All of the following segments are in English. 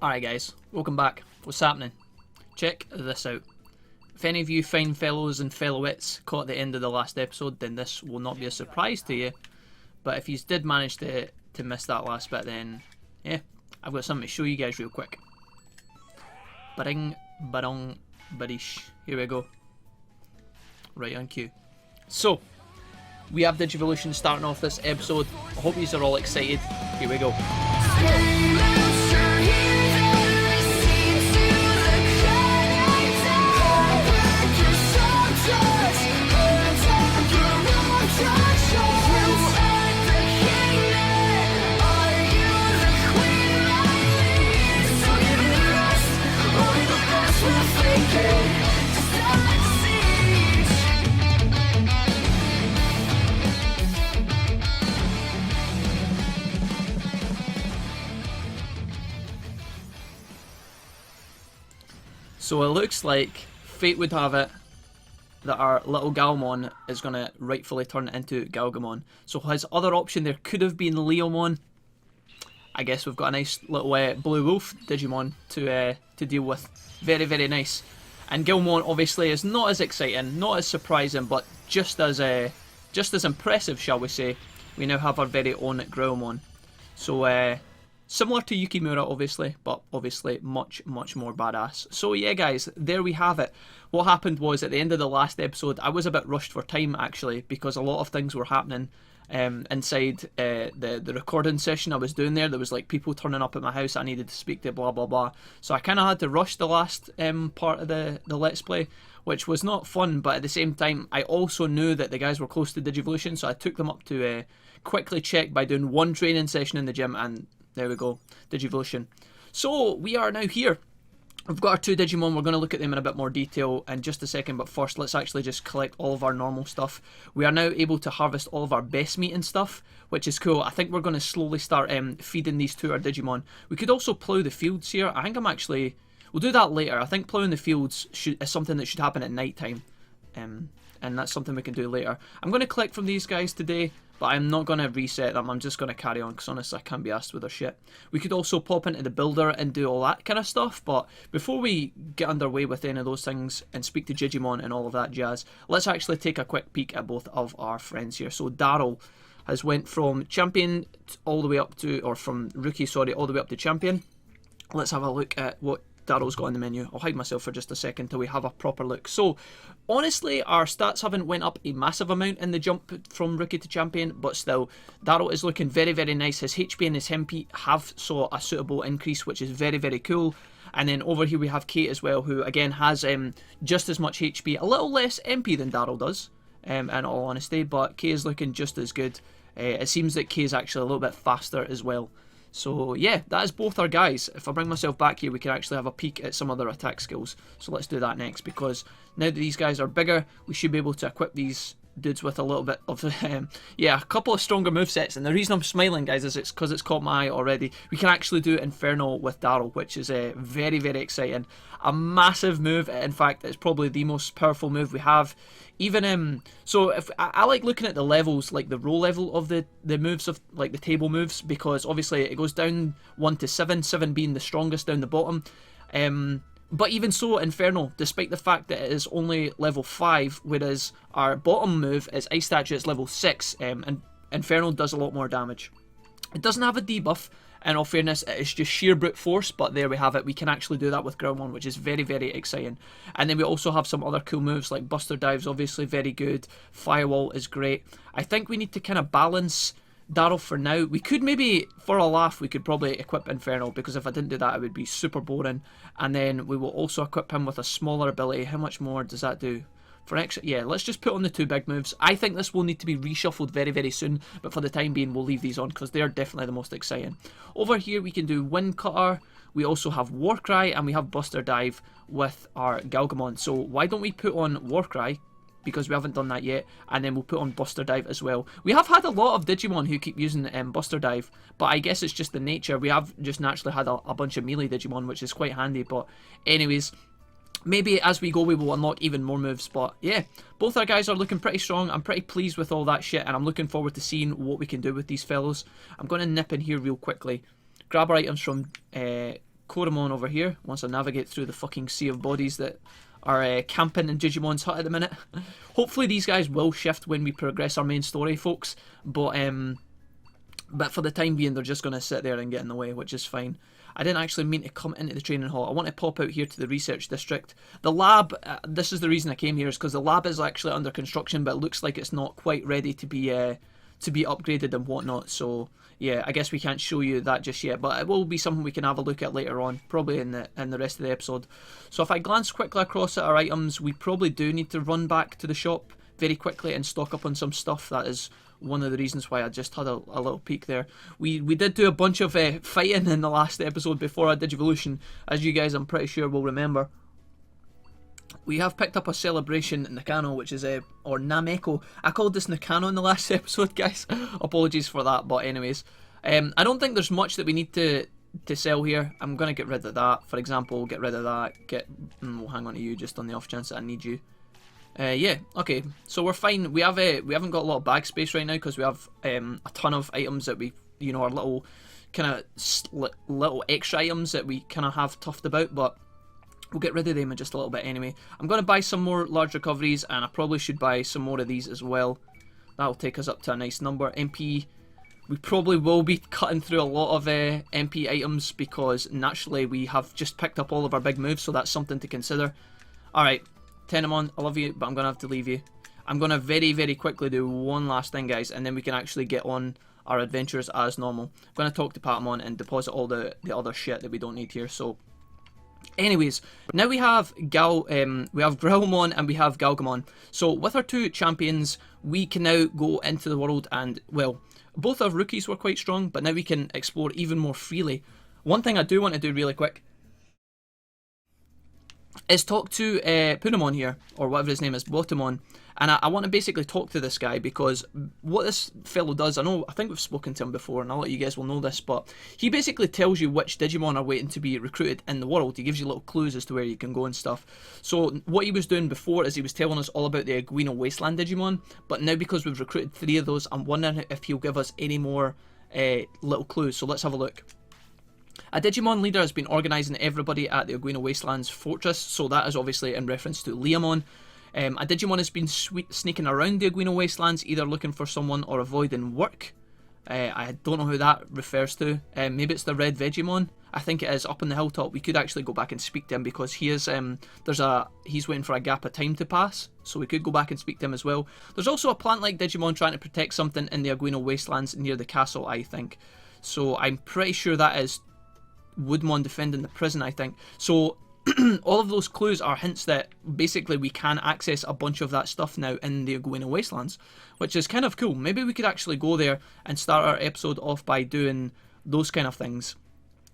Alright guys, welcome back. What's happening? Check this out. If any of you fine fellows and fellowettes caught the end of the last episode, then this will not be a surprise to you. But if you did manage to miss that last bit, then yeah, I've got something to show you guys real quick. Ba-ding, ba-dong, ba-dish. Here we go. Right on cue. So, we have Digivolution starting off this episode. I hope you are all excited. Here we go. So it looks like fate would have it that our little Galmon is going to rightfully turn into Galgamon. So his other option there could have been Leomon. I guess we've got a nice little blue wolf Digimon to deal with. Very, very nice. And Galmon obviously is not as exciting, not as surprising, but just as impressive, shall we say. We now have our very own Greymon. So similar to Yukimura, obviously, but obviously much, much more badass. So yeah, guys, there we have it. What happened was, at the end of the last episode, I was a bit rushed for time, actually, because a lot of things were happening inside the recording session I was doing there. There was like people turning up at my house I needed to speak to, blah, blah, blah. So I kind of had to rush the last part of the Let's Play, which was not fun, but at the same time, I also knew that the guys were close to Digivolution, so I took them up to quickly check by doing one training session in the gym, and there we go, Digivolution. So, we are now here. We've got our two Digimon. We're going to look at them in a bit more detail in just a second, but first, let's actually just collect all of our normal stuff. We are now able to harvest all of our best meat and stuff, which is cool. I think we're going to slowly start feeding these to our Digimon. We could also plough the fields here. I think we'll do that later. I think ploughing the fields is something that should happen at night time. And that's something we can do later. I'm going to collect from these guys today, but I'm not going to reset them. I'm just going to carry on, because honestly I can't be asked with their shit. We could also pop into the builder and do all that kind of stuff, but before we get underway with any of those things and speak to Jijimon and all of that jazz, let's actually take a quick peek at both of our friends here. So Daryl has went from champion all the way up to, or from rookie, sorry, all the way up to champion. Let's have a look at what Daryl's got in the menu. I'll hide myself for just a second till we have a proper look. So, honestly, our stats haven't went up a massive amount in the jump from rookie to champion, but still, Daryl is looking very, very nice. His HP and his MP have saw a suitable increase, which is very, very cool. And then over here we have Kate as well, who again has just as much HP, a little less MP than Daryl does, in all honesty, but Kate is looking just as good. It seems that Kate is actually a little bit faster as well. So yeah, that is both our guys. If I bring myself back here, we can actually have a peek at some of their attack skills. So let's do that next, because now that these guys are bigger, we should be able to equip these dudes with a little bit of, yeah, a couple of stronger movesets. And the reason I'm smiling, guys, is it's because it's caught my eye already. We can actually do Inferno with Daryl, which is very, very exciting. A massive move. In fact, it's probably the most powerful move we have. Even so, if I like looking at the levels, like the row level of the moves of like the table moves, because obviously it goes down 1 to 7, 7 being the strongest down the bottom. But even so, Inferno, despite the fact that it is only level 5, whereas our bottom move is Ice Statue, it's level 6, and Inferno does a lot more damage. It doesn't have a debuff. In all fairness, it's just sheer brute force, but there we have it. We can actually do that with Greymon, which is very, very exciting. And then we also have some other cool moves, like Buster Dive's obviously very good. Firewall is great. I think we need to kind of balance Daryl for now. We could maybe, for a laugh, we could probably equip Inferno, because if I didn't do that, it would be super boring. And then we will also equip him with a smaller ability. How much more does that do? For extra, yeah, let's just put on the two big moves. I think this will need to be reshuffled very, very soon, but for the time being, we'll leave these on because they're definitely the most exciting. Over here, we can do Wind Cutter. We also have Warcry, and we have Buster Dive with our Galgamon. So why don't we put on Warcry, because we haven't done that yet, and then we'll put on Buster Dive as well. We have had a lot of Digimon who keep using Buster Dive, but I guess it's just the nature. We have just naturally had a bunch of melee Digimon, which is quite handy, but anyways, maybe as we go we will unlock even more moves. But yeah, both our guys are looking pretty strong. I'm pretty pleased with all that shit, and I'm looking forward to seeing what we can do with these fellows. I'm going to nip in here real quickly, grab our items from Coromon over here, once I navigate through the fucking sea of bodies that are camping in Digimon's hut at the minute. Hopefully these guys will shift when we progress our main story, folks, but for the time being they're just going to sit there and get in the way, which is fine. I didn't actually mean to come into the training hall. I want to pop out here to the research district. The lab, this is the reason I came here, is because the lab is actually under construction, but it looks like it's not quite ready to be upgraded and whatnot. So yeah, I guess we can't show you that just yet, but it will be something we can have a look at later on, probably in the rest of the episode. So if I glance quickly across at our items, we probably do need to run back to the shop very quickly and stock up on some stuff. That is one of the reasons why I just had a little peek there. We did do a bunch of fighting in the last episode before our Digivolution, as you guys I'm pretty sure will remember. We have picked up a celebration Nakano, which is or Nameko. I called this Nakano in the last episode, guys. Apologies for that, but anyways. I don't think there's much that we need to sell here. I'm going to get rid of that. For example, get rid of that. We'll hang on to you just on the off chance that I need you. Yeah, okay, so we're fine. We haven't got a lot of bag space right now because we have a ton of items that we, you know, our little kind of little extra items that we kind of have tuffed about, but we'll get rid of them in just a little bit anyway. I'm going to buy some more large recoveries, and I probably should buy some more of these as well. That'll take us up to a nice number. MP, we probably will be cutting through a lot of MP items because naturally we have just picked up all of our big moves, so that's something to consider. Alright. Taomon, I love you, but I'm going to have to leave you. I'm going to very, very quickly do one last thing, guys, and then we can actually get on our adventures as normal. I'm going to talk to Patamon and deposit all the other shit that we don't need here. So, anyways, now we have Greymon and we have Galgamon. So, with our two champions, we can now go into the world and, well, both our rookies were quite strong, but now we can explore even more freely. One thing I do want to do really quick is talk to Punamon here, or whatever his name is, Botamon, and I want to basically talk to this guy because what this fellow does, I think we've spoken to him before, and a lot of you guys will know this, but he basically tells you which Digimon are waiting to be recruited in the world. He gives you little clues as to where you can go and stuff. So what he was doing before is he was telling us all about the Aguino Wasteland Digimon, but now because we've recruited 3 of those, I'm wondering if he'll give us any more little clues, so let's have a look. A Digimon leader has been organising everybody at the Aguino Wasteland's fortress, so that is obviously in reference to Leomon. A Digimon has been sneaking around the Aguino Wastelands, either looking for someone or avoiding work. I don't know who that refers to. Maybe it's the Red Vegemon. I think it is up on the hilltop. We could actually go back and speak to him because he is he's waiting for a gap of time to pass, so we could go back and speak to him as well. There's also a plant-like Digimon trying to protect something in the Aguino Wastelands near the castle, I think. So I'm pretty sure that is Woodmon defending the prison, I think. So all of those clues are hints that basically we can access a bunch of that stuff now in the Aguino Wastelands, which is kind of cool. Maybe we could actually go there and start our episode off by doing those kind of things.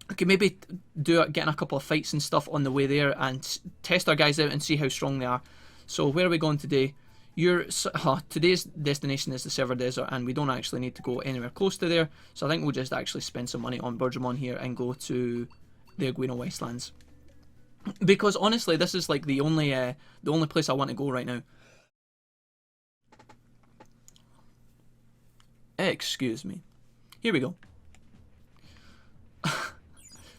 We could maybe getting a couple of fights and stuff on the way there and test our guys out and see how strong they are. So where are we going today? Today's destination is the Server Desert, and we don't actually need to go anywhere close to there, so I think we'll just actually spend some money on Ogremon here and go to the Aguino Wastelands, because honestly this is like the only place I want to go right now. Excuse me. Here we go.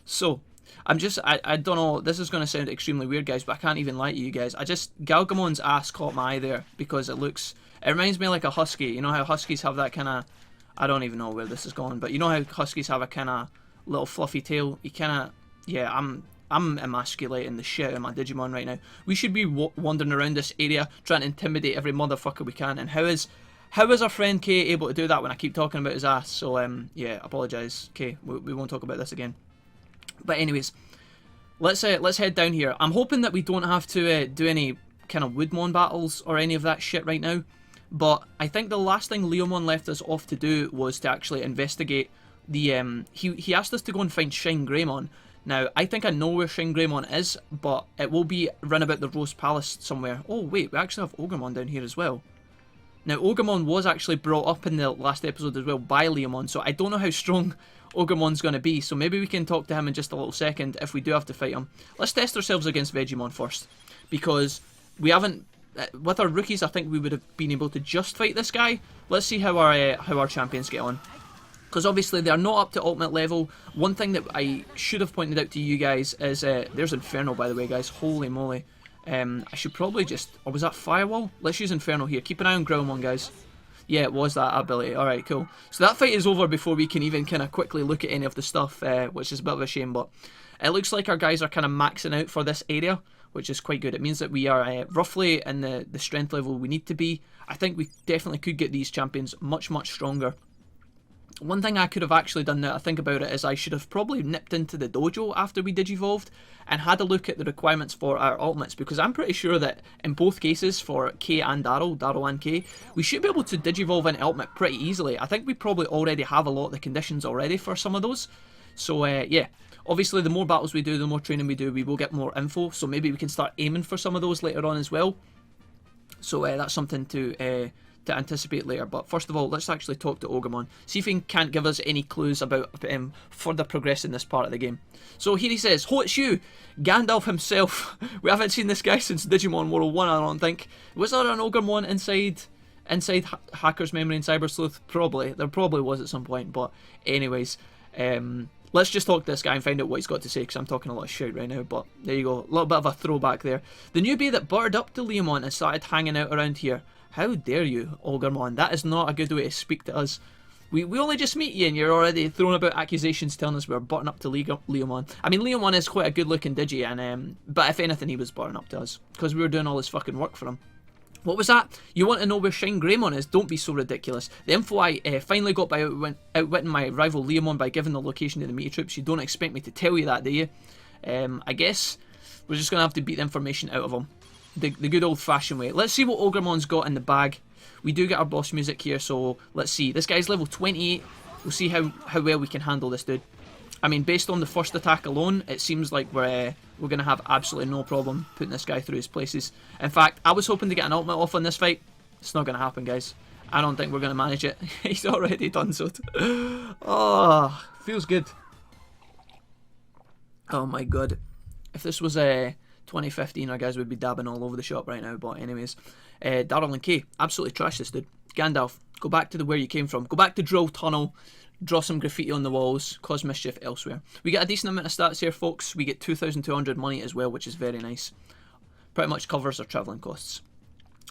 So I don't know, this is going to sound extremely weird, guys, but I can't even lie to you guys. Galgamon's ass caught my eye there because it reminds me like a husky. You know how huskies have that kind of, I don't even know where this is going, but you know how huskies have a kind of little fluffy tail? You kind of, yeah, I'm emasculating the shit out of my Digimon right now. We should be wandering around this area trying to intimidate every motherfucker we can, and how is our friend Kay able to do that when I keep talking about his ass? So, yeah, apologise, Kay, we won't talk about this again. But anyways, let's head down here. I'm hoping that we don't have to do any kind of Woodmon battles or any of that shit right now. But I think the last thing Leomon left us off to do was to actually investigate the... He asked us to go and find ShineGreymon. Now, I think I know where ShineGreymon is, but it will be run about the Rose Palace somewhere. Oh, wait, we actually have Ogremon down here as well. Now, Ogremon was actually brought up in the last episode as well by Leomon, so I don't know how strong Ogremon's going to be, so maybe we can talk to him in just a little second if we do have to fight him. Let's test ourselves against Vegemon first, because we haven't... With our rookies, I think we would have been able to just fight this guy. Let's see how our champions get on. because obviously they're not up to ultimate level. One thing that I should have pointed out to you guys is, there's Inferno by the way guys, holy moly. I should probably just, or was that Firewall? Let's use Inferno here, keep an eye on Growlmon guys. Yeah, it was that ability, alright cool. So that fight is over before we can even kind of quickly look at any of the stuff, which is a bit of a shame, but it looks like our guys are kind of maxing out for this area, which is quite good. It means that we are roughly in the strength level we need to be. I think we definitely could get these champions much, much stronger. One thing I could have actually done now I think about it is I should have probably nipped into the dojo after we digivolved and had a look at the requirements for our ultimates, because I'm pretty sure that in both cases for K and Daryl and K, we should be able to digivolve into ultimate pretty easily. I think we probably already have a lot of the conditions already for some of those. So yeah, obviously the more battles we do, the more training we do, we will get more info, so maybe we can start aiming for some of those later on as well. So that's something to anticipate later. But first of all, let's actually talk to Ogremon, see if he can't give us any clues about further progress in this part of the game. So here he says, "Ho, it's you, Gandalf himself." We haven't seen this guy since Digimon World 1, I don't think. Was there an Ogremon inside Hacker's Memory and Cyber Sleuth? Probably. There probably was at some point, but anyways, let's just talk to this guy and find out what he's got to say, because I'm talking a lot of shit right now, but there you go. A little bit of a throwback there. "The newbie that buttered up to Leomon and started hanging out around here. How dare you, Ogremon? That is not a good way to speak to us. We only just meet you and you're already throwing about accusations telling us we're butting up to Leomon. I mean, Leomon is quite a good looking Digi, and but if anything he was butting up to us, because we were doing all this fucking work for him. What was that? You want to know where ShineGreymon is? Don't be so ridiculous. The info I finally got by outwitting my rival Leomon by giving the location to the meaty troops. You don't expect me to tell you that, do you? I guess we're just going to have to beat the information out of him. The good old fashioned way. Let's see what Ogremon's got in the bag. We do get our boss music here, so let's see. This guy's level 28. We'll see how well we can handle this dude. I mean, based on the first attack alone, it seems like we're going to have absolutely no problem putting this guy through his places. In fact, I was hoping to get an ultimate off on this fight. It's not going to happen, guys. I don't think we're going to manage it. He's already done so. Oh, feels good. Oh my god. If this was 2015, our guys would be dabbing all over the shop right now. But anyways, Daryl and Kay, absolutely trash this dude. Gandalf, go back to where you came from. Go back to Drill Tunnel. Draw some graffiti on the walls, cause mischief elsewhere. We get a decent amount of stats here, folks. We get 2,200 money as well, which is very nice. Pretty much covers our travelling costs.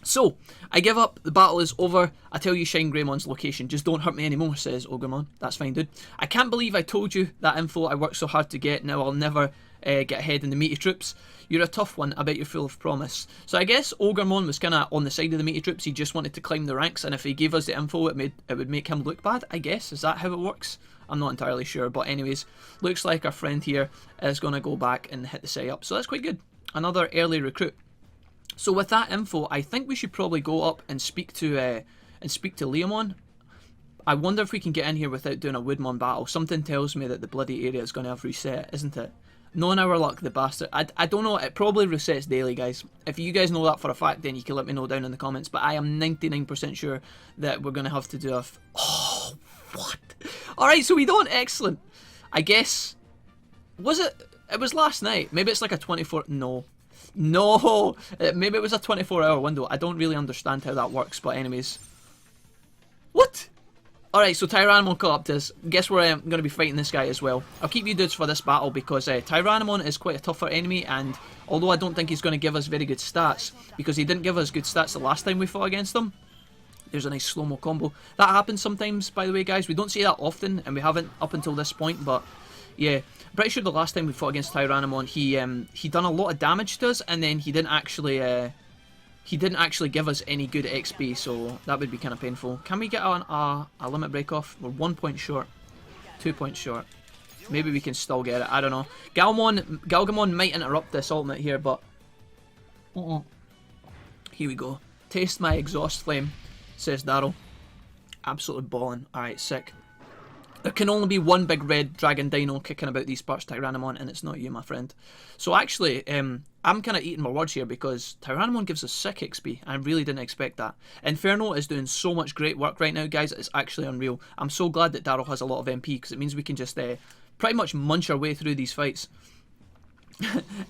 So, I give up. The battle is over. I tell you ShineGreymon's location. Just don't hurt me anymore, says Ogremon. That's fine, dude. I can't believe I told you that info I worked so hard to get. Now I'll never get ahead in the meaty troops. You're a tough one. I bet you're full of promise. So I guess Ogremon was kind of on the side of the meaty troops. He just wanted to climb the ranks, and if he gave us the info, it would make him look bad, I guess. Is that how it works? I'm not entirely sure. But anyways, looks like our friend here is going to go back and hit the side up. So that's quite good. Another early recruit. So with that info, I think we should probably go up and speak to Leomon. I wonder if we can get in here without doing a Woodmon battle. Something tells me that the bloody area is going to have reset, isn't it? Knowing our luck, the bastard. I don't know, it probably resets daily, guys. If you guys know that for a fact, then you can let me know down in the comments. But I am 99% sure that we're going to have to do a... Oh, what? Alright, so we don't. Excellent. I guess... Was it... It was last night. Maybe it's like a 24... No. No! Maybe it was a 24-hour window. I don't really understand how that works, but anyways. What? Alright, so Tyrannomon caught up to us. Guess we're going to be fighting this guy as well. I'll keep you dudes for this battle because Tyrannomon is quite a tougher enemy, and although I don't think he's going to give us very good stats, because he didn't give us good stats the last time we fought against him. There's a nice slow-mo combo. That happens sometimes, by the way, guys. We don't see that often, and we haven't up until this point, but yeah. I'm pretty sure the last time we fought against Tyrannomon, he done a lot of damage to us, and then he didn't actually give us any good XP, so that would be kind of painful. Can we get a limit break off? We're 1 point short, 2 points short. Maybe we can still get it. I don't know. Galgamon might interrupt this ultimate here, but here we go. Taste my exhaust flame, says Daryl. Absolutely balling. Alright, sick. There can only be one big red dragon dino kicking about these parts, Tyrannomon, and it's not you, my friend. So actually, I'm kind of eating my words here because Tyrannomon gives us sick XP. I really didn't expect that. Inferno is doing so much great work right now, guys. It's actually unreal. I'm so glad that Daryl has a lot of MP because it means we can just pretty much munch our way through these fights.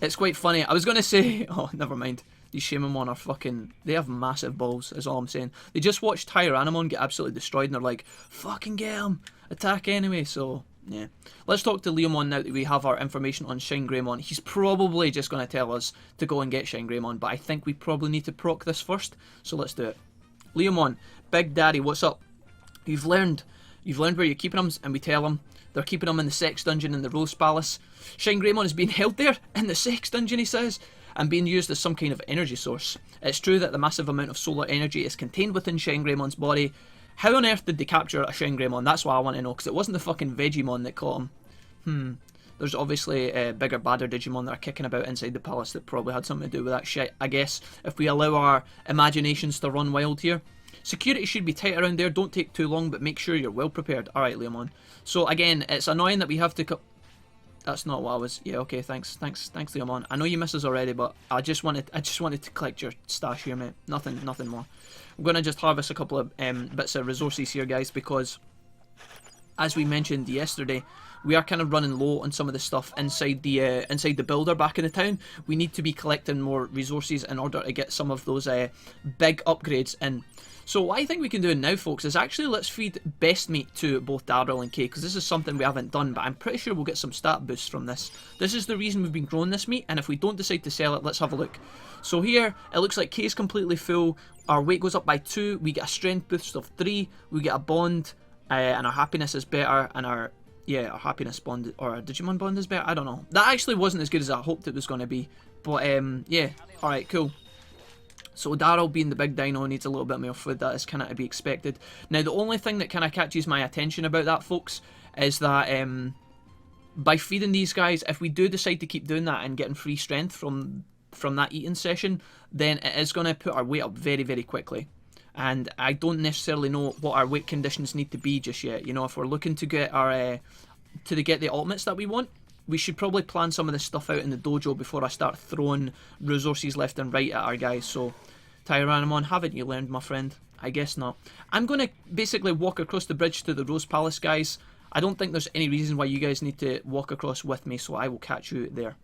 It's quite funny. I was going to say... Oh, never mind. These Shamamon are fucking... They have massive balls, is all I'm saying. They just watched Tyrannomon get absolutely destroyed and they're like, fucking get him. attack anyway, so yeah. Let's talk to Leomon now that we have our information on ShineGreymon. He's probably just going to tell us to go and get ShineGreymon, but I think we probably need to proc this first, so let's do it. Leomon, Big Daddy, what's up? You've learned where you're keeping them, and we tell him they're keeping him in the sex dungeon in the Rose Palace. ShineGreymon is being held there in the sex dungeon, he says, and being used as some kind of energy source. It's true that the massive amount of solar energy is contained within ShineGreymon's body. How on earth did they capture a ShineGreymon? That's what I want to know, because it wasn't the fucking Vegemon that caught him. There's obviously bigger, badder Digimon that are kicking about inside the palace that probably had something to do with that shit, I guess, if we allow our imaginations to run wild here. Security should be tight around there, don't take too long, but make sure you're well prepared. Alright, Leomon. So again, it's annoying that we have to That's not what I was... Yeah, okay, thanks, Leomon. I know you miss us already, but I just wanted to collect your stash here, mate. Nothing more. I'm going to just harvest a couple of bits of resources here, guys, because as we mentioned yesterday, we are kind of running low on some of the stuff inside the builder back in the town. We need to be collecting more resources in order to get some of those big upgrades in. So what I think we can do now, folks, is actually let's feed best meat to both Daryl and Kay, because this is something we haven't done, but I'm pretty sure we'll get some stat boosts from this. This is the reason we've been growing this meat, and if we don't decide to sell it, let's have a look. So here, it looks like Kay's completely full, our weight goes up by 2, we get a strength boost of 3, we get a bond, and our happiness is better, and our happiness bond, or our Digimon bond is better, I don't know. That actually wasn't as good as I hoped it was going to be, but yeah, alright, cool. So Daryl, being the big dino, needs a little bit more food. That is kind of to be expected. Now, the only thing that kind of catches my attention about that, folks, is that by feeding these guys, if we do decide to keep doing that and getting free strength from that eating session, then it is going to put our weight up very, very quickly. And I don't necessarily know what our weight conditions need to be just yet. You know, if we're looking to get our get the ultimates that we want, we should probably plan some of this stuff out in the dojo before I start throwing resources left and right at our guys. So, Tyrannomon, haven't you learned, my friend? I guess not. I'm going to basically walk across the bridge to the Rose Palace, guys. I don't think there's any reason why you guys need to walk across with me, so I will catch you there.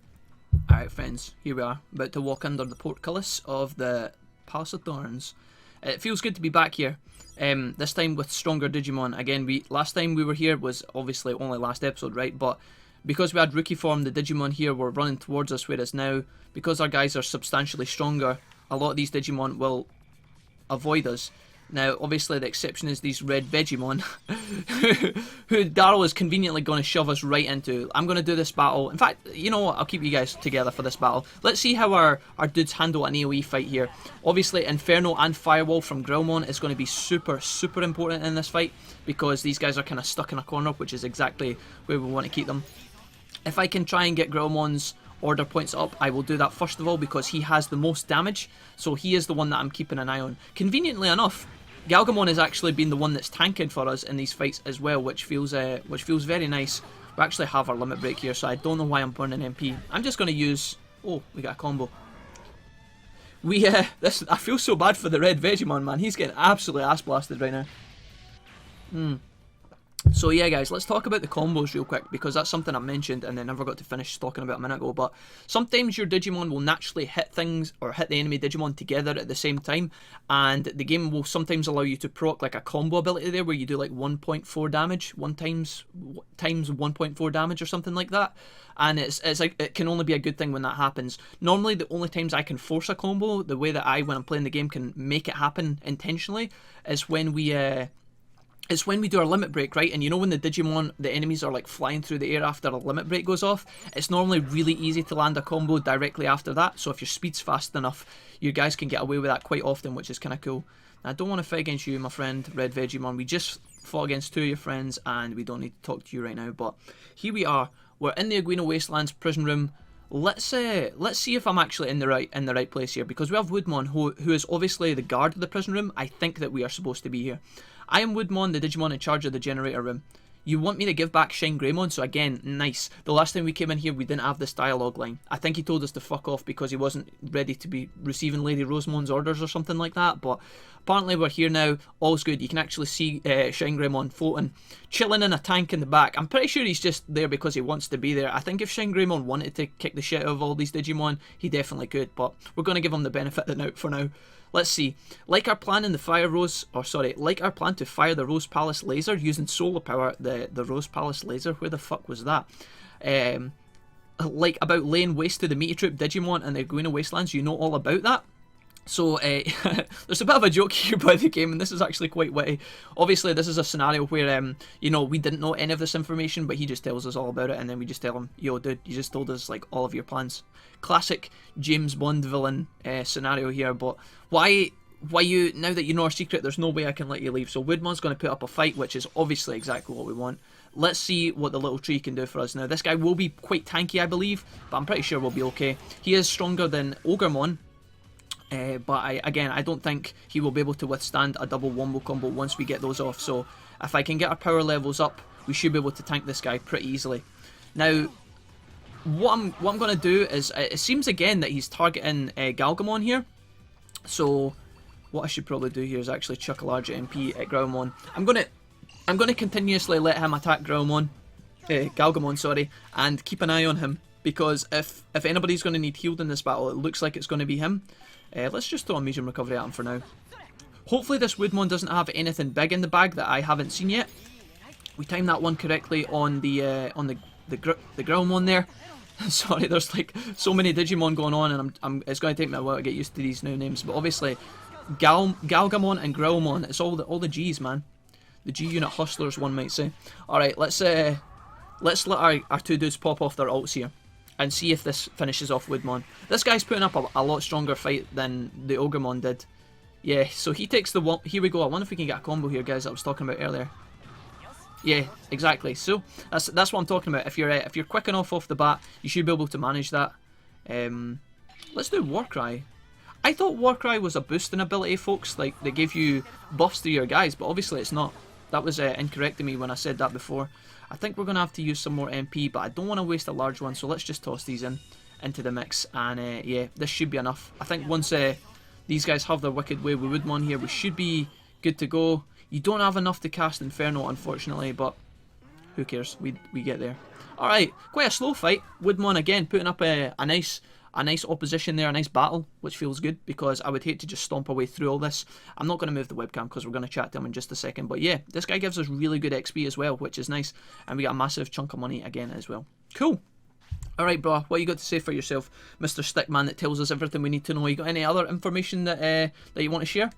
Alright, friends, here we are, about to walk under the portcullis of the Palace of Thorns. It feels good to be back here. This time with stronger Digimon. Again, last time we were here was obviously only last episode, right? But because we had rookie form, the Digimon here were running towards us, whereas now, because our guys are substantially stronger, a lot of these Digimon will avoid us. Now, obviously, the exception is these red Vegemon, who Daryl is conveniently going to shove us right into. I'm going to do this battle. In fact, you know what? I'll keep you guys together for this battle. Let's see how our dudes handle an AoE fight here. Obviously, Inferno and Firewall from Ogremon is going to be super, super important in this fight, because these guys are kind of stuck in a corner, which is exactly where we want to keep them. If I can try and get Ogremmon's order points up, I will do that first of all, because he has the most damage, so he is the one that I'm keeping an eye on. Conveniently enough, Galgamon has actually been the one that's tanking for us in these fights as well, which feels very nice. We actually have our limit break here, so I don't know why I'm burning MP. I'm just going to use... Oh, we got a combo. I feel so bad for the red Vegemon, man. He's getting absolutely ass blasted right now. So yeah, guys, let's talk about the combos real quick, because that's something I mentioned and then never got to finish talking about a minute ago. But sometimes your Digimon will naturally hit things, or hit the enemy Digimon together at the same time, and the game will sometimes allow you to proc like a combo ability there, where you do like 1.4 damage, 1 times 1.4 damage or something like that. And it's like, it can only be a good thing when that happens. Normally, the only times I can force a combo, the way that when I'm playing the game, can make it happen intentionally, is when we do our limit break, right? And you know when the Digimon, the enemies are like flying through the air after a limit break goes off, it's normally really easy to land a combo directly after that. So if your speed's fast enough, you guys can get away with that quite often, which is kind of cool. Now, I don't want to fight against you, my friend, Red Vegemon. We just fought against 2 of your friends, and we don't need to talk to you right now. But here we are. We're in the Aguino Wastelands prison room. Let's see if I'm actually in the right place here, because we have Woodmon, who is obviously the guard of the prison room. I think that we are supposed to be here. I am Woodmon, the Digimon in charge of the generator room. You want me to give back ShineGreymon, so again, nice. The last time we came in here, we didn't have this dialogue line. I think he told us to fuck off because he wasn't ready to be receiving Lady Rosemon's orders or something like that, but apparently we're here now, all's good. You can actually see ShineGreymon floating, chilling in a tank in the back. I'm pretty sure he's just there because he wants to be there. I think if ShineGreymon wanted to kick the shit out of all these Digimon, he definitely could, but we're going to give him the benefit of the doubt for now. Let's see. Like our plan to fire the Rose Palace laser using solar power, the the Rose Palace laser. Where the fuck was that? Like about laying waste to the Meaty Troop Digimon and the Aguina Wastelands. You know all about that. So there's a bit of a joke here by the game, and this is actually quite witty. Obviously, this is a scenario where you know, we didn't know any of this information, but he just tells us all about it, and then we just tell him, "Yo, dude, you just told us like all of your plans." Classic James Bond villain scenario here. But why you, now that you know our secret, there's no way I can let you leave. So Woodmon's going to put up a fight, which is obviously exactly what we want. Let's see what the little tree can do for us. Now, this guy will be quite tanky, I believe, but I'm pretty sure we'll be okay. He is stronger than Ogremon. But again, I don't think he will be able to withstand a double wombo combo once we get those off. So if I can get our power levels up, we should be able to tank this guy pretty easily. Now, what I'm going to do is, it seems again that he's targeting Galgamon here. So what I should probably do here is actually chuck a large MP at Greymon. I'm going to continuously let him attack Galgamon, sorry, and keep an eye on him, because if anybody's going to need healed in this battle, it looks like it's going to be him. Let's just throw a medium recovery at him for now. Hopefully this Woodmon doesn't have anything big in the bag that I haven't seen yet. We timed that one correctly on the Greymon there. Sorry, there's like so many Digimon going on, and it's going to take me a while to get used to these new names. But obviously, Galgamon and Greymon, it's all the G's, man. The G-Unit hustlers, one might say. Alright, let's let our two dudes pop off their ults here and see if this finishes off Woodmon. This guy's putting up a lot stronger fight than the Ogremon did. Yeah, so he takes the one. Here we go. I wonder if we can get a combo here, guys, that I was talking about earlier. Yeah, exactly. So that's what I'm talking about. If you're quick enough off the bat, you should be able to manage that. Let's do Warcry. I thought Warcry was a boosting ability, folks. Like, they gave you buffs to your guys, but obviously it's not. That was incorrect to me when I said that before. I think we're going to have to use some more MP, but I don't want to waste a large one, so let's just toss these into the mix, and yeah, this should be enough. I think once these guys have their wicked way with Woodmon here, we should be good to go. You don't have enough to cast Inferno, unfortunately, but who cares? We get there. Alright, quite a slow fight. Woodmon again putting up a nice opposition there, a nice battle, which feels good, because I would hate to just stomp away through all this. I'm not going to move the webcam because we're going to chat to him in just a second, but yeah, this guy gives us really good XP as well, which is nice, and we got a massive chunk of money again as well. Cool. Alright, bro, what you got to say for yourself, Mr. Stickman, that tells us everything we need to know? You got any other information that you want to share?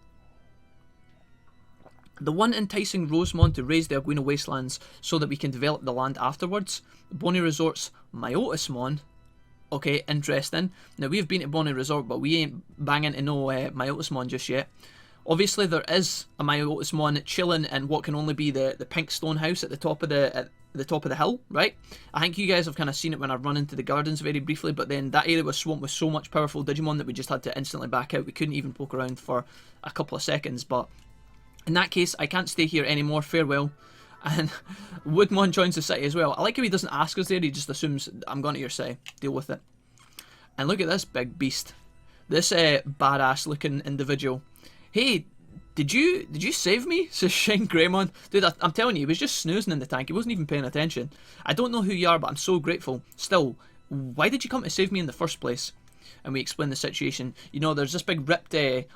The one enticing Rosemon to raise the Aguina Wastelands so that we can develop the land afterwards. Bonnie Resort's Myotismon. Okay, interesting. Now, we've been to Bonnie Resort, but we ain't banging to no Myotismon just yet. Obviously, there is a Myotismon chilling in what can only be the pink stone house at the top of the hill, right? I think you guys have kind of seen it when I run into the gardens very briefly, but then that area was swamped with so much powerful Digimon that we just had to instantly back out. We couldn't even poke around for a couple of seconds, but in that case, I can't stay here anymore. Farewell. And Woodmon joins the city as well. I like how he doesn't ask us there, he just assumes I'm going to your city. Deal with it. And look at this big beast. This badass looking individual. Hey, did you save me? Says ShineGreymon. Dude, I'm telling you, he was just snoozing in the tank. He wasn't even paying attention. I don't know who you are, but I'm so grateful. Still, why did you come to save me in the first place? And we explain the situation. You know, there's this big ripped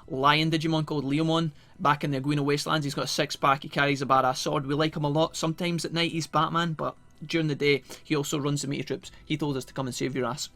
lion Digimon called Leomon back in the Aguina Wastelands. He's got a six-pack, he carries a badass sword. We like him a lot. Sometimes at night he's Batman, but during the day he also runs the Meaty Troops. He told us to come and save your ass.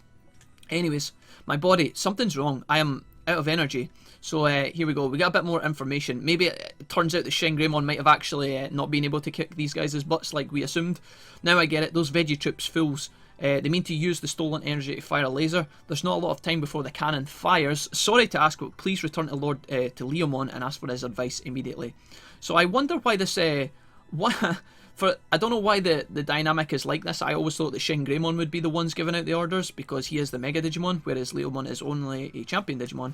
Anyways, my body, something's wrong. I am out of energy. So here we go. We got a bit more information. Maybe it turns out that ShineGreymon might have actually not been able to kick these guys' butts like we assumed. Now I get it. Those Veggie Troops fools. They mean to use the stolen energy to fire a laser. There's not a lot of time before the cannon fires. Sorry to ask, but please return to Leomon and ask for his advice immediately. So I wonder why this... I don't know why the dynamic is like this. I always thought that ShineGreymon would be the ones giving out the orders because he is the Mega Digimon, whereas Leomon is only a Champion Digimon.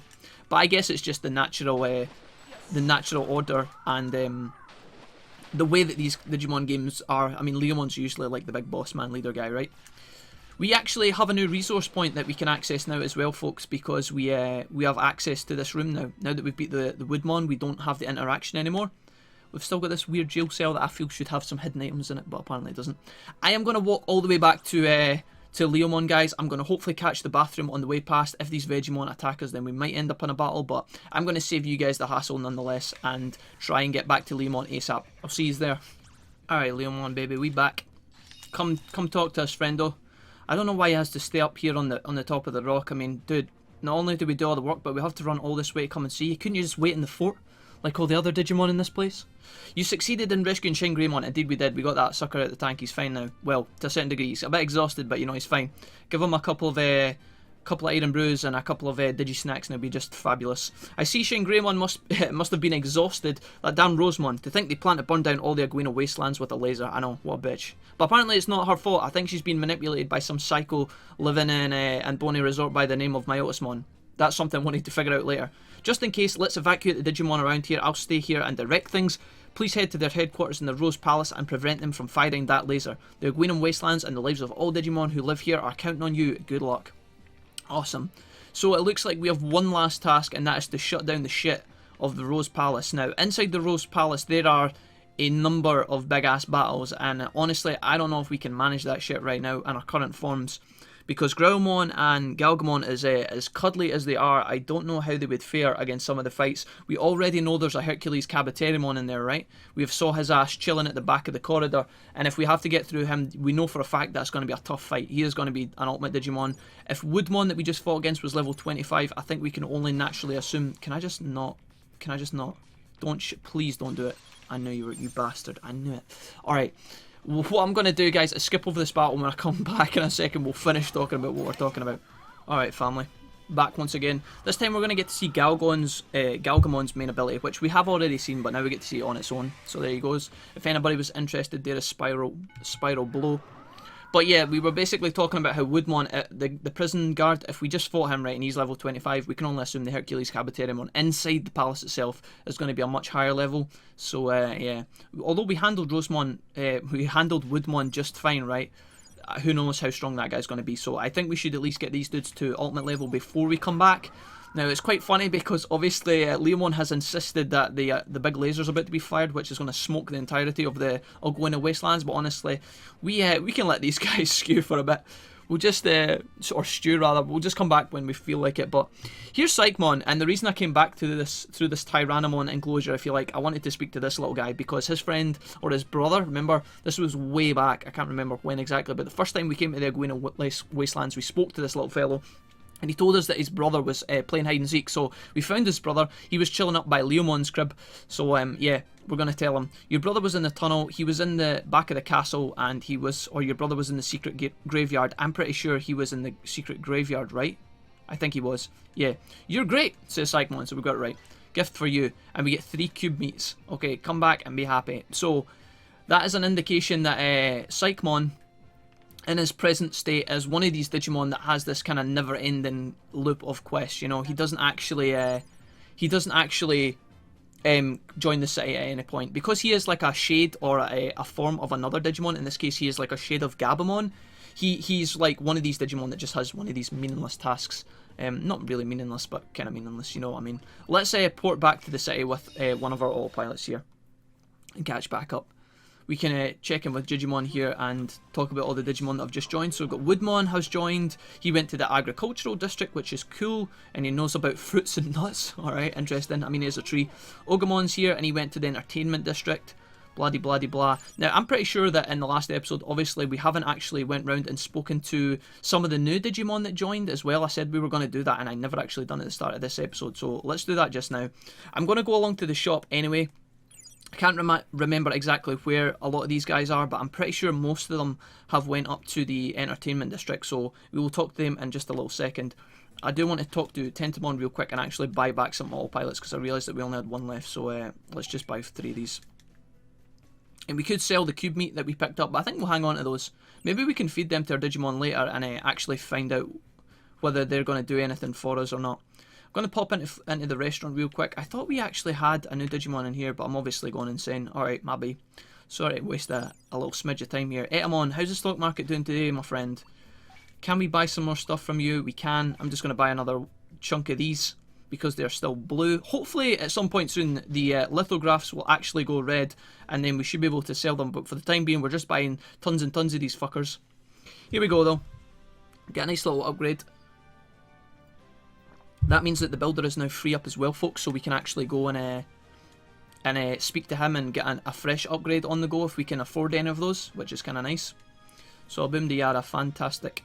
But I guess it's just the natural order and the way that these Digimon games are. I mean, Leomon's usually like the big boss man leader guy, right? We actually have a new resource point that we can access now as well, folks, because we have access to this room now. Now that we've beat the Woodmon, we don't have the interaction anymore. We've still got this weird jail cell that I feel should have some hidden items in it, but apparently it doesn't. I am going to walk all the way back to Leomon, guys. I'm going to hopefully catch the bathroom on the way past. If these Vegemon attack us, then we might end up in a battle, but I'm going to save you guys the hassle nonetheless and try and get back to Leomon ASAP. I'll see you there. Alright, Leomon, baby, we back. Come talk to us, friendo. I don't know why he has to stay up here on the top of the rock. I mean, dude, not only do we do all the work, but we have to run all this way to come and see you. Couldn't you just wait in the fort, like all the other Digimon in this place? You succeeded in rescuing ShineGreymon. Indeed we did. We got that sucker out the tank. He's fine now. Well, to a certain degree. He's a bit exhausted, but you know, he's fine. Give him a couple of iron brews and a couple of digi snacks and it'll be just fabulous. I see ShineGreymon must have been exhausted. That damn Rosemon. To think they plan to burn down all the Aguino wastelands with a laser. I know, what a bitch. But apparently it's not her fault. I think she's been manipulated by some psycho living in Bonnie Resort by the name of Myotismon. That's something I wanted to figure out later. Just in case, let's evacuate the Digimon around here. I'll stay here and direct things. Please head to their headquarters in the Rose Palace and prevent them from firing that laser. The Aguinum wastelands and the lives of all Digimon who live here are counting on you. Good luck. Awesome. So it looks like we have one last task, and that is to shut down the shit of the Rose Palace. Now, inside the Rose Palace, there are a number of big-ass battles, and honestly, I don't know if we can manage that shit right now in our current forms. Because Greymon and Galgamon, as cuddly as they are, I don't know how they would fare against some of the fights. We already know there's a Hercules Cabaterimon in there, right? We've saw his ass chilling at the back of the corridor, and if we have to get through him, we know for a fact that's going to be a tough fight. He is going to be an ultimate Digimon. If Woodmon that we just fought against was level 25, I think we can only naturally assume... Can I just not? Please don't do it. I knew you were, you bastard. I knew it. Alright. What I'm going to do, guys, is skip over this battle. When I come back in a second, we'll finish talking about what we're talking about. Alright, family. Back once again. This time we're going to get to see Galgamon's main ability, which we have already seen, but now we get to see it on its own. So there he goes. If anybody was interested, there is Spiral Blow. But yeah, we were basically talking about how Woodmon, the prison guard, if we just fought him right and he's level 25, we can only assume the Hercules Cabaterimon inside the palace itself is going to be a much higher level. So yeah, although we handled Woodmon just fine, right? Who knows how strong that guy's going to be. So I think we should at least get these dudes to ultimate level before we come back. Now, it's quite funny because obviously Leomon has insisted that the big laser's about to be fired, which is going to smoke the entirety of the Aguino wastelands. But honestly, we can let these guys skew for a bit. We'll just, or stew rather, we'll just come back when we feel like it. But here's Psychmon, and the reason I came back to this through this Tyrannomon enclosure, if you like, I wanted to speak to this little guy because his friend, or his brother, remember, this was way back, I can't remember when exactly, but the first time we came to the Aguino wastelands, we spoke to this little fellow. And he told us that his brother was playing hide and seek, so we found his brother. He was chilling up by Leomon's crib, so yeah, we're going to tell him. Your brother was in the tunnel, he was in the back of the castle, and your brother was in the secret graveyard. I'm pretty sure he was in the secret graveyard, right? I think he was. Yeah. You're great, says Psychmon, so we got it right. Gift for you, and we get 3 cube meats. Okay, come back and be happy. So, that is an indication that Psychmon, in his present state, is one of these Digimon that has this kind of never-ending loop of quests. You know, he doesn't actually join the city at any point because he is like a shade or a form of another Digimon. In this case, he is like a shade of Gabumon. He's like one of these Digimon that just has one of these meaningless tasks. Not really meaningless, but kind of meaningless. You know what I mean? Let's port back to the city with one of our autopilots here and catch back up. We can check in with Jijimon here and talk about all the Digimon that have just joined. So we've got Woodmon has joined. He went to the agricultural district, which is cool. And he knows about fruits and nuts. Alright, interesting. I mean, there's a tree. Ogremon's here and he went to the entertainment district. Bloody bloody blah. Now, I'm pretty sure that in the last episode, obviously, we haven't actually went round and spoken to some of the new Digimon that joined as well. I said we were going to do that and I never actually done it at the start of this episode. So let's do that just now. I'm going to go along to the shop anyway. I can't remember exactly where a lot of these guys are, but I'm pretty sure most of them have went up to the entertainment district, so we will talk to them in just a little second. I do want to talk to Tentamon real quick and actually buy back some autopilots because I realised that we only had 1 left, so let's just buy 3 of these. And we could sell the cube meat that we picked up, but I think we'll hang on to those. Maybe we can feed them to our Digimon later and actually find out whether they're going to do anything for us or not. I'm going to pop into the restaurant real quick. I thought we actually had a new Digimon in here, but I'm obviously going insane. Alright, maybe. Sorry to waste a little smidge of time here. Etamon, how's the stock market doing today, my friend? Can we buy some more stuff from you? We can. I'm just going to buy another chunk of these because they're still blue. Hopefully, at some point soon, the lithographs will actually go red, and then we should be able to sell them. But for the time being, we're just buying tons and tons of these fuckers. Here we go, though. Get a nice little upgrade. That means that the builder is now free up as well, folks, so we can actually go and and speak to him and get a fresh upgrade on the go if we can afford any of those, which is kind of nice. So boom de yada, fantastic.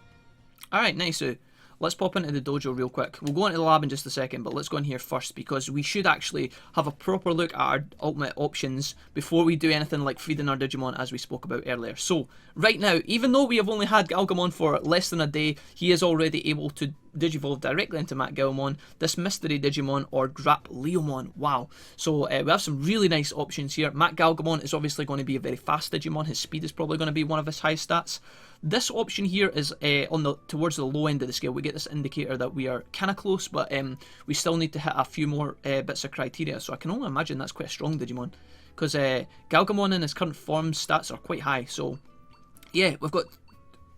Alright, nice. So let's pop into the dojo real quick. We'll go into the lab in just a second, but let's go in here first because we should actually have a proper look at our ultimate options before we do anything like feeding our Digimon, as we spoke about earlier. So right now, even though we have only had Galgamon for less than a day, he is already able to Digivolve directly into MacGalmon, this mystery Digimon, or Grap Leomon. Wow. So we have some really nice options here. MacGalmon is obviously going to be a very fast Digimon. His speed is probably going to be one of his highest stats. This option here is towards the low end of the scale. We get this indicator that we are kind of close, but we still need to hit a few more bits of criteria. So I can only imagine that's quite a strong Digimon, because Galgamon in his current form stats are quite high. So yeah, we've got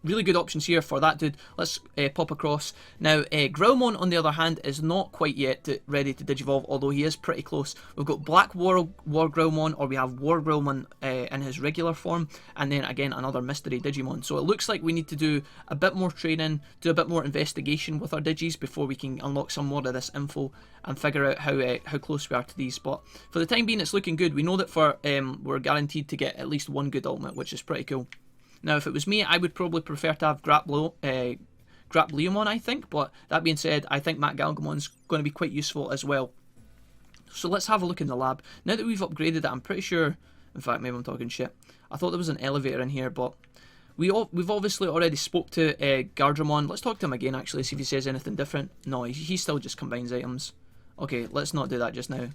really good options here for that dude. Let's pop across. Now, Greymon, on the other hand, is not quite yet ready to Digivolve, although he is pretty close. We've got Black War Greymon, or we have War Greymon in his regular form, and then again another mystery Digimon. So it looks like we need to do a bit more training, do a bit more investigation with our Digis before we can unlock some more of this info and figure out how close we are to these. But for the time being, it's looking good. We know that we're guaranteed to get at least one good ultimate, which is pretty cool. Now, if it was me, I would probably prefer to have Grap Leomon, I think. But that being said, I think MacGalgamon's going to be quite useful as well. So let's have a look in the lab. Now that we've upgraded it, I'm pretty sure... In fact, maybe I'm talking shit. I thought there was an elevator in here, but... We've obviously already spoke to Ogremon. Let's talk to him again, actually, see if he says anything different. No, he still just combines items. Okay, let's not do that just now.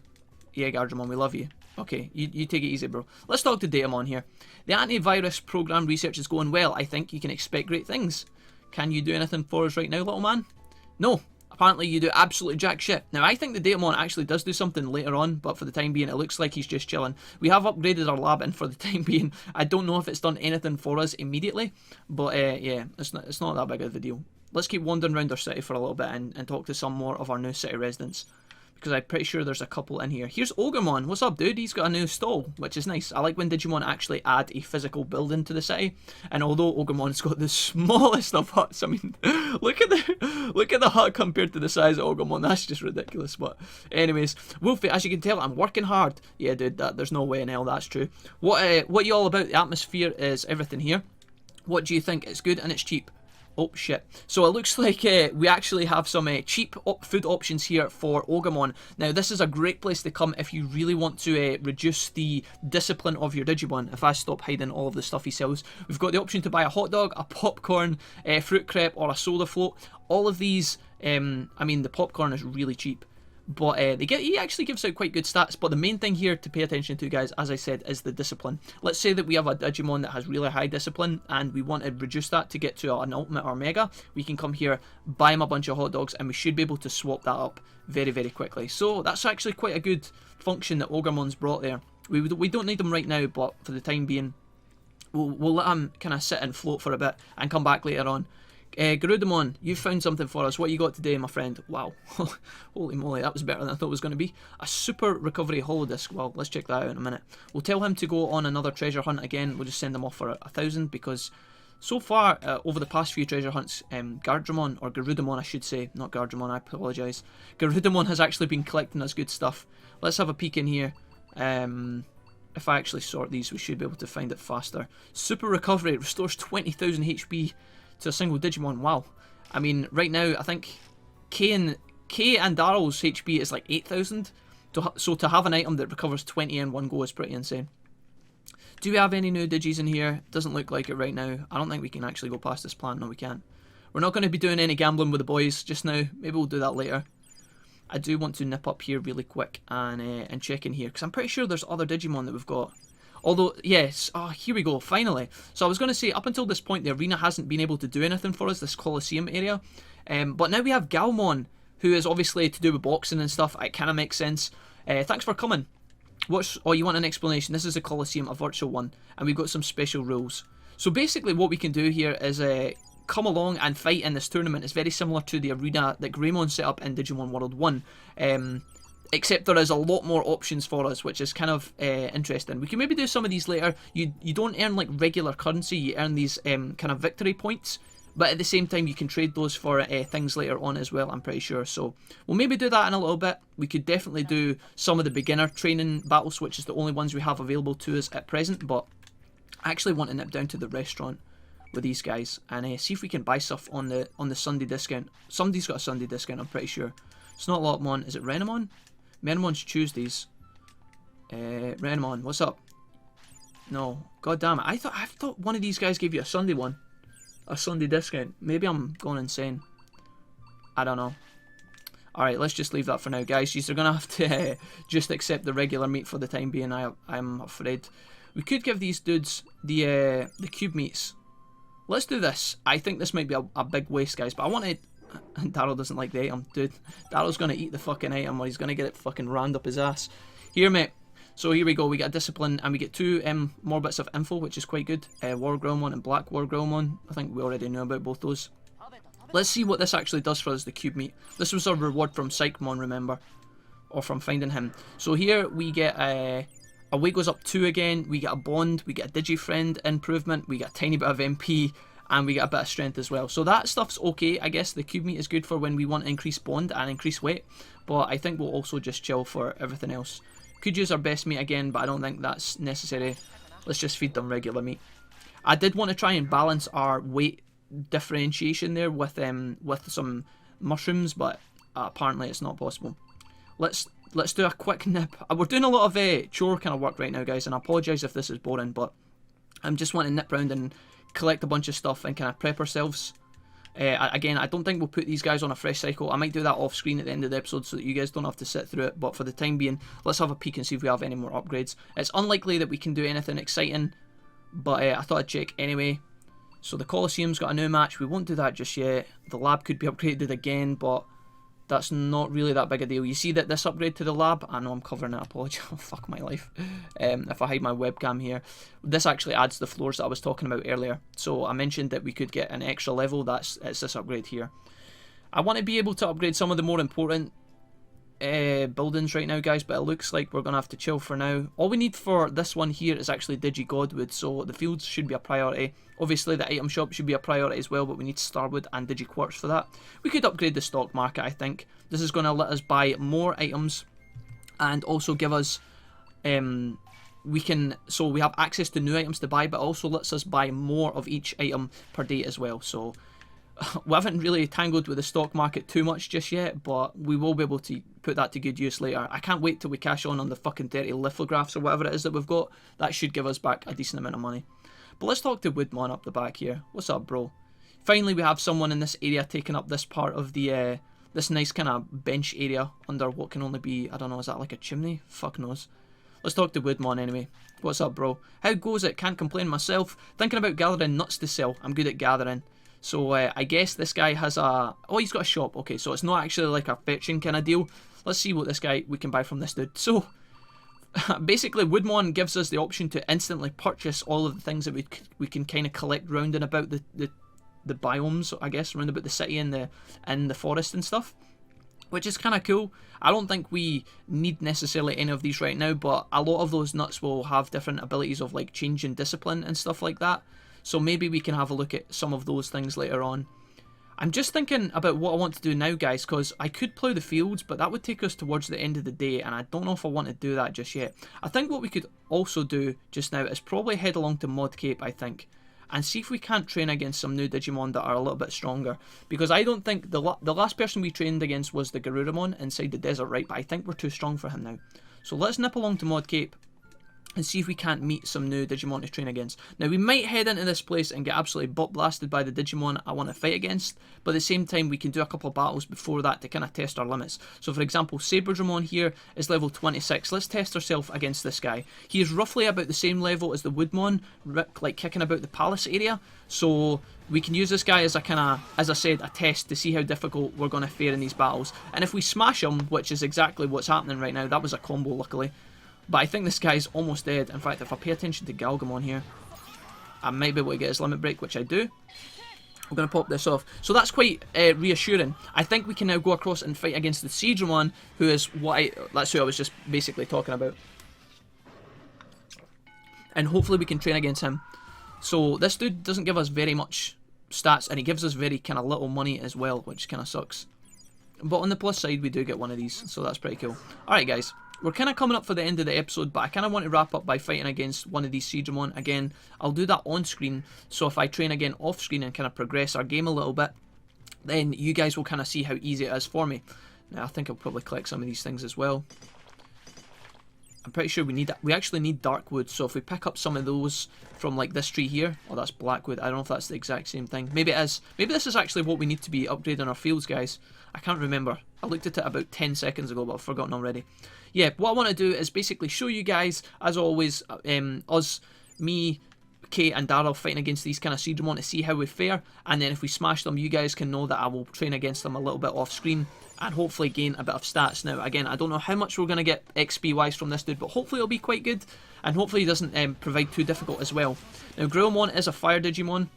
Yeah, Ogremon, we love you. Okay, you take it easy, bro. Let's talk to Taomon here. The antivirus program research is going well. I think you can expect great things. Can you do anything for us right now, little man? No. Apparently you do absolutely jack shit. Now, I think the Taomon actually does do something later on, but for the time being, it looks like he's just chilling. We have upgraded our lab, and for the time being, I don't know if it's done anything for us immediately, but yeah, it's not that big of a deal. Let's keep wandering around our city for a little bit and talk to some more of our new city residents, because I'm pretty sure there's a couple in here. Here's Ogremon. What's up, dude? He's got a new stall, which is nice. I like when Digimon actually add a physical building to the city. And although Ogremon's got the smallest of huts, I mean, look at the hut compared to the size of Ogremon. That's just ridiculous. But anyways, Wolfie, as you can tell, I'm working hard. Yeah, dude, there's no way in hell that's true. What you all about? The atmosphere is everything here. What do you think? It's good and it's cheap. Oh shit. So it looks like we actually have some cheap food options here for Ogremon. Now this is a great place to come if you really want to reduce the discipline of your Digimon. If I stop hiding all of the stuff he sells. We've got the option to buy a hot dog, a popcorn, fruit crepe, or a soda float. All of these, I mean the popcorn is really cheap. But he actually gives out quite good stats. But the main thing here to pay attention to, guys, as I said, is the discipline. Let's say that we have a Digimon that has really high discipline and we want to reduce that to get to an Ultimate or Mega. We can come here, buy him a bunch of hot dogs, and we should be able to swap that up very, very quickly. So that's actually quite a good function that Ogremon's brought there. We don't need him right now, but for the time being, we'll let him kind of sit and float for a bit and come back later on. Garudamon, you've found something for us. What you got today, my friend? Wow. Holy moly, that was better than I thought it was going to be. A super recovery holodisc. Well, let's check that out in a minute. We'll tell him to go on another treasure hunt again. We'll just send him off for 1,000 because so far, over the past few treasure hunts, Garudamon, or Garudamon I should say, not Gardramon, I apologise. Garudamon has actually been collecting us good stuff. Let's have a peek in here. If I actually sort these, we should be able to find it faster. Super recovery, it restores 20,000 HP to a single Digimon. Wow. I mean, right now, I think K and Daryl's HP is like 8,000. So to have an item that recovers 20 in one go is pretty insane. Do we have any new Digis in here? Doesn't look like it right now. I don't think we can actually go past this plant. No, we can't. We're not going to be doing any gambling with the boys just now. Maybe we'll do that later. I do want to nip up here really quick and check in here, because I'm pretty sure there's other Digimon that we've got. Although, yes, here we go, finally. So I was going to say, up until this point, the arena hasn't been able to do anything for us, this Colosseum area. But now we have Galmon, who is obviously to do with boxing and stuff. It kind of makes sense. Thanks for coming. Oh, you want an explanation? This is a Colosseum, a virtual one, and we've got some special rules. So basically what we can do here is come along and fight in this tournament. It's very similar to the arena that Greymon set up in Digimon World 1. Except there is a lot more options for us, which is kind of interesting. We can maybe do some of these later. You don't earn like regular currency, you earn these kind of victory points, But at the same time, you can trade those for things later on as well, I'm pretty sure. So we'll maybe do that in a little bit. We could definitely do some of the beginner training battles, which is the only ones we have available to us at present. But I actually want to nip down to the restaurant with these guys and see if we can buy stuff on the Sunday discount. Somebody's got a Sunday discount, I'm pretty sure. It's not Leomon. Is it Renamon? Menamon's Tuesdays. Renamon, what's up? No, god damn it. I thought one of these guys gave you a Sunday one. A Sunday discount. Maybe I'm going insane. I don't know. Alright, let's just leave that for now, guys. You're going to have to just accept the regular meat for the time being, I'm afraid. We could give these dudes the cube meats. Let's do this. I think this might be a big waste, guys, but I want to... Daryl doesn't like the item, dude. Daryl's going to eat the fucking item or he's going to get it fucking rammed up his ass. Here, mate. So here we go, we get a discipline and we get 2 more bits of info, which is quite good. Ogremon and Black Ogremon. I think we already know about both those. Let's see what this actually does for us, the cube meat. This was our reward from ShineGreymon, remember? Or from finding him. So here we get a weight goes up 2 again, we get a bond, we get a Digifriend improvement, we get a tiny bit of MP, and we get a bit of strength as well. So that stuff's okay, I guess. The cube meat is good for when we want to increase bond and increase weight. But I think we'll also just chill for everything else. Could use our best meat again, but I don't think that's necessary. Let's just feed them regular meat. I did want to try and balance our weight differentiation there with some mushrooms, but apparently it's not possible. Let's do a quick nip. We're doing a lot of chore kind of work right now, guys, and I apologise if this is boring, but I'm just wanting to nip round and collect a bunch of stuff and kind of prep ourselves. Again, I don't think we'll put these guys on a fresh cycle. I might do that off screen at the end of the episode so that you guys don't have to sit through it, but for the time being, let's have a peek and see if we have any more upgrades. It's unlikely that we can do anything exciting, but I thought I'd check anyway. So the Colosseum's got a new match. We won't do that just yet. The lab could be upgraded again, but that's not really that big a deal. You see that this upgrade to the lab, I know I'm covering it, I apologize, oh, fuck my life. If I hide my webcam here, this actually adds the floors that I was talking about earlier. So I mentioned that we could get an extra level, it's this upgrade here. I want to be able to upgrade some of the more important buildings right now, guys, but it looks like we're going to have to chill for now. All we need for this one here is actually Digigodwood, so the fields should be a priority. Obviously the item shop should be a priority as well, but we need Starwood and Digiquartz for that. We could upgrade the stock market, I think. This is going to let us buy more items and also give us so we have access to new items to buy, but also lets us buy more of each item per day as well. So we haven't really tangled with the stock market too much just yet, but we will be able to put that to good use later. I can't wait till we cash on the fucking 30 lithographs or whatever it is that we've got. That should give us back a decent amount of money. But let's talk to Woodmon up the back here. What's up, bro? Finally, we have someone in this area taking up this part of the this nice kind of bench area under what can only be, I don't know, is that like a chimney? Fuck knows. Let's talk to Woodmon anyway. What's up, bro? How goes it? Can't complain myself. Thinking about gathering nuts to sell. I'm good at gathering. So I guess this guy has a... Oh, he's got a shop. Okay, so it's not actually like a fetching kind of deal. Let's see what this guy we can buy from this dude. So basically, Woodmon gives us the option to instantly purchase all of the things that we can kind of collect round and about the biomes, I guess, around about the city and the forest and stuff, which is kind of cool. I don't think we need necessarily any of these right now, but a lot of those nuts will have different abilities of like changing discipline and stuff like that. So maybe we can have a look at some of those things later on. I'm just thinking about what I want to do now, guys, because I could plough the fields, but that would take us towards the end of the day, and I don't know if I want to do that just yet. I think what we could also do just now is probably head along to Mod Cape, I think, and see if we can't train against some new Digimon that are a little bit stronger. Because I don't think the last person we trained against was the Garurumon inside the desert, right? But I think we're too strong for him now. So let's nip along to Mod Cape and see if we can't meet some new Digimon to train against. Now, we might head into this place and get absolutely butt blasted by the Digimon I want to fight against, but at the same time, we can do a couple of battles before that to kind of test our limits. So, for example, Saberdramon here is level 26. Let's test ourselves against this guy. He is roughly about the same level as the Woodmon, like kicking about the palace area. So we can use this guy as a kind of, as I said, a test to see how difficult we're going to fare in these battles. And if we smash him, which is exactly what's happening right now, that was a combo, luckily. But I think this guy's almost dead. In fact, if I pay attention to Galgamon here, I might be able to get his limit break, which I do. I'm going to pop this off. So that's quite reassuring. I think we can now go across and fight against the Seedramon, who is that's who I was just basically talking about. And hopefully we can train against him. So this dude doesn't give us very much stats, and he gives us very kind of little money as well, which kind of sucks. But on the plus side, we do get one of these, so that's pretty cool. Alright guys, we're kind of coming up for the end of the episode, but I kind of want to wrap up by fighting against one of these Jijimon. Again, I'll do that on screen, so if I train again off screen and kind of progress our game a little bit, then you guys will kind of see how easy it is for me. Now I think I'll probably collect some of these things as well. I'm pretty sure we actually need dark wood, so if we pick up some of those from like this tree here, oh that's blackwood, I don't know if that's the exact same thing, maybe it is, maybe this is actually what we need to be upgrading our fields, guys. I can't remember, I looked at it about 10 seconds ago but I've forgotten already. Yeah, what I want to do is basically show you guys, as always, me, Kate and Daryl fighting against these kind of Jijimon to see how we fare, and then if we smash them, you guys can know that I will train against them a little bit off screen and hopefully gain a bit of stats. Now again, I don't know how much we're going to get XP wise from this dude, but hopefully it'll be quite good, and hopefully he doesn't provide too difficult as well. Now Leomon is a fire Digimon,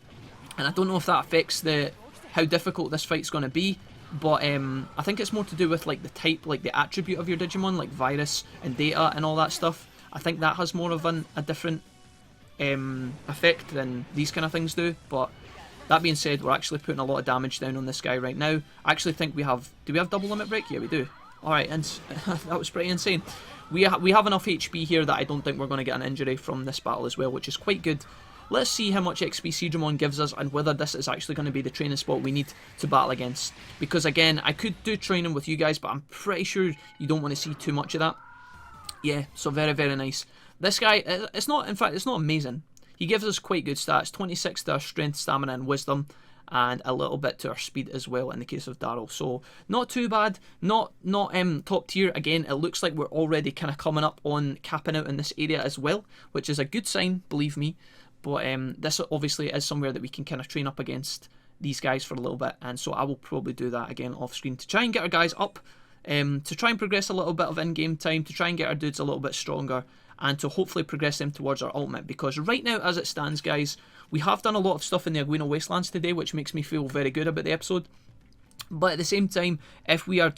and I don't know if that affects how difficult this fight's going to be, but I think it's more to do with like the type, like the attribute of your Digimon, like virus and data and all that stuff. I think that has more of a different effect than these kind of things do. But that being said, we're actually putting a lot of damage down on this guy right now. I actually think we have, do we have double limit break? Yeah, we do. Alright, and that was pretty insane. We have enough HP here that I don't think we're going to get an injury from this battle as well, which is quite good. Let's see how much XP Jijimon gives us and whether this is actually going to be the training spot we need to battle against. Because again, I could do training with you guys, but I'm pretty sure you don't want to see too much of that. Yeah, so very, very nice. This guy, it's not, in fact, it's not amazing. He gives us quite good stats, 26 to our strength, stamina and wisdom, and a little bit to our speed as well in the case of Daryl. So not too bad, not top tier. Again, it looks like we're already kind of coming up on capping out in this area as well, which is a good sign, believe me. But this obviously is somewhere that we can kind of train up against these guys for a little bit, and so I will probably do that again off screen to try and get our guys up, to try and progress a little bit of in-game time, to try and get our dudes a little bit stronger, and to hopefully progress them towards our ultimate. Because right now, as it stands, guys, we have done a lot of stuff in the Aguino Wastelands today, which makes me feel very good about the episode. But at the same time, if we're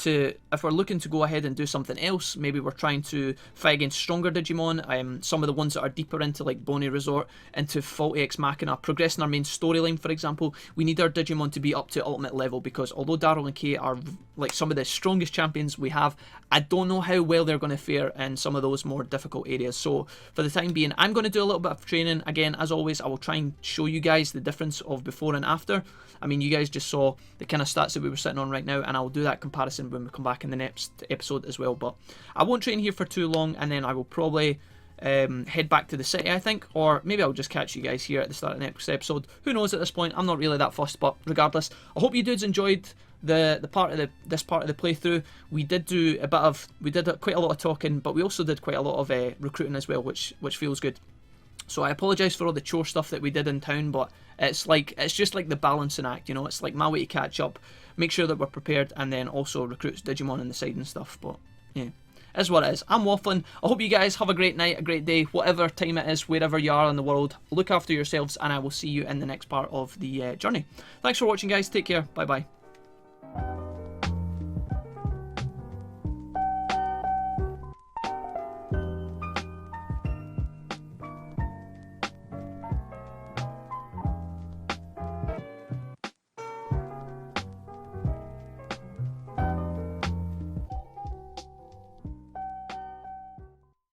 looking to go ahead and do something else, maybe we're trying to fight against stronger Digimon, some of the ones that are deeper into like Bonnie Resort, into Faulty Ex Machina, progressing our main storyline, for example, we need our Digimon to be up to ultimate level, because although Daryl and Kate are like some of the strongest champions we have, I don't know how well they're going to fare in some of those more difficult areas. So for the time being, I'm going to do a little bit of training. Again, as always, I will try and show you guys the difference of before and after. I mean, you guys just saw the kind of stats that we were sitting on right now, and I'll do that comparison when we come back in the next episode as well. But I won't train here for too long, and then I will probably head back to the city, I think, or maybe I'll just catch you guys here at the start of the next episode. Who knows at this point? I'm not really that fussed, but regardless, I hope you dudes enjoyed this part of the playthrough. We did quite a lot of talking, but we also did quite a lot of recruiting as well, which feels good. So I apologise for all the chore stuff that we did in town, but it's just like the balancing act, you know. It's like my way to catch up, make sure that we're prepared, and then also recruit Digimon on the side and stuff. But yeah, it's what it is. I'm waffling. I hope you guys have a great night, a great day, whatever time it is, wherever you are in the world. Look after yourselves, and I will see you in the next part of the journey. Thanks for watching, guys. Take care. Bye bye.